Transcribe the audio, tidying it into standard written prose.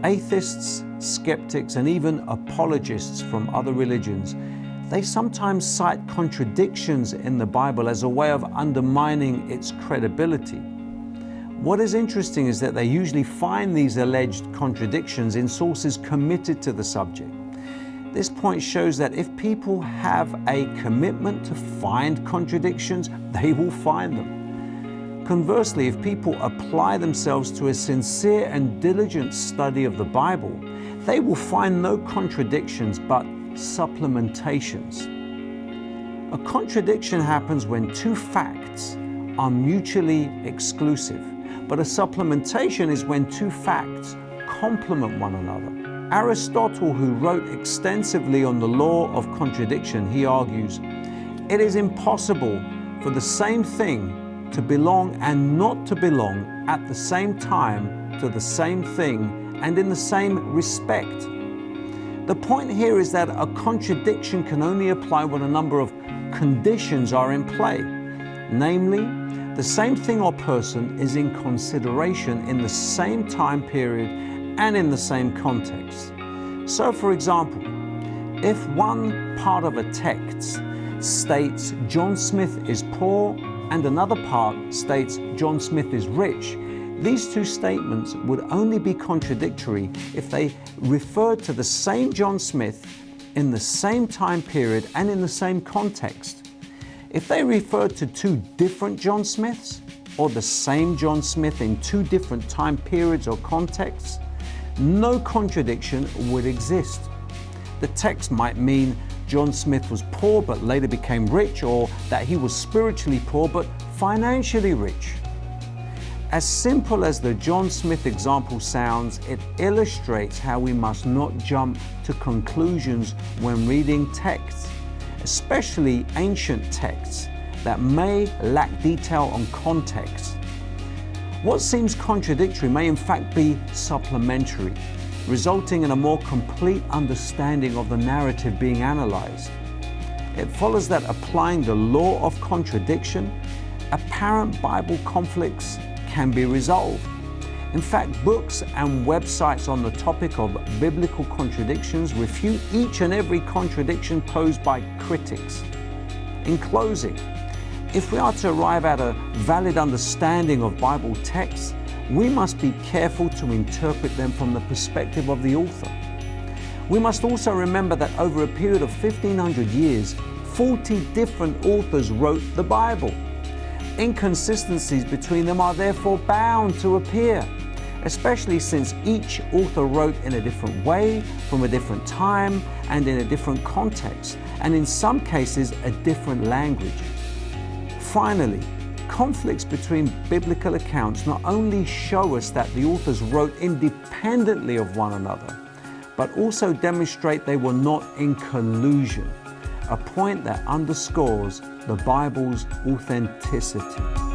Atheists, skeptics, and even apologists from other religions, they sometimes cite contradictions in the Bible as a way of undermining its credibility. What is interesting is that they usually find these alleged contradictions in sources committed to the subject. This point shows that if people have a commitment to find contradictions, they will find them. Conversely, if people apply themselves to a sincere and diligent study of the Bible, they will find no contradictions but supplementations. A contradiction happens when two facts are mutually exclusive, but a supplementation is when two facts complement one another. Aristotle, who wrote extensively on the law of contradiction, he argues, it is impossible for the same thing to belong and not to belong at the same time to the same thing and in the same respect. The point here is that a contradiction can only apply when a number of conditions are in play. Namely, the same thing or person is in consideration in the same time period and in the same context. So, for example, if one part of a text states John Smith is poor and another part states John Smith is rich, these two statements would only be contradictory if they referred to the same John Smith in the same time period and in the same context. If they referred to two different John Smiths or the same John Smith in two different time periods or contexts, no contradiction would exist. The text might mean John Smith was poor but later became rich, or that he was spiritually poor but financially rich. As simple as the John Smith example sounds, it illustrates how we must not jump to conclusions when reading texts, especially ancient texts that may lack detail on context. What seems contradictory may in fact be supplementary, resulting in a more complete understanding of the narrative being analyzed. It follows that applying the law of contradiction, apparent Bible conflicts can be resolved. In fact, books and websites on the topic of biblical contradictions refute each and every contradiction posed by critics. In closing, if we are to arrive at a valid understanding of Bible texts, we must be careful to interpret them from the perspective of the author. We must also remember that over a period of 1,500 years, 40 different authors wrote the Bible. Inconsistencies between them are therefore bound to appear, especially since each author wrote in a different way, from a different time, and in a different context, and in some cases, a different language. Finally, conflicts between biblical accounts not only show us that the authors wrote independently of one another, but also demonstrate they were not in collusion, a point that underscores the Bible's authenticity.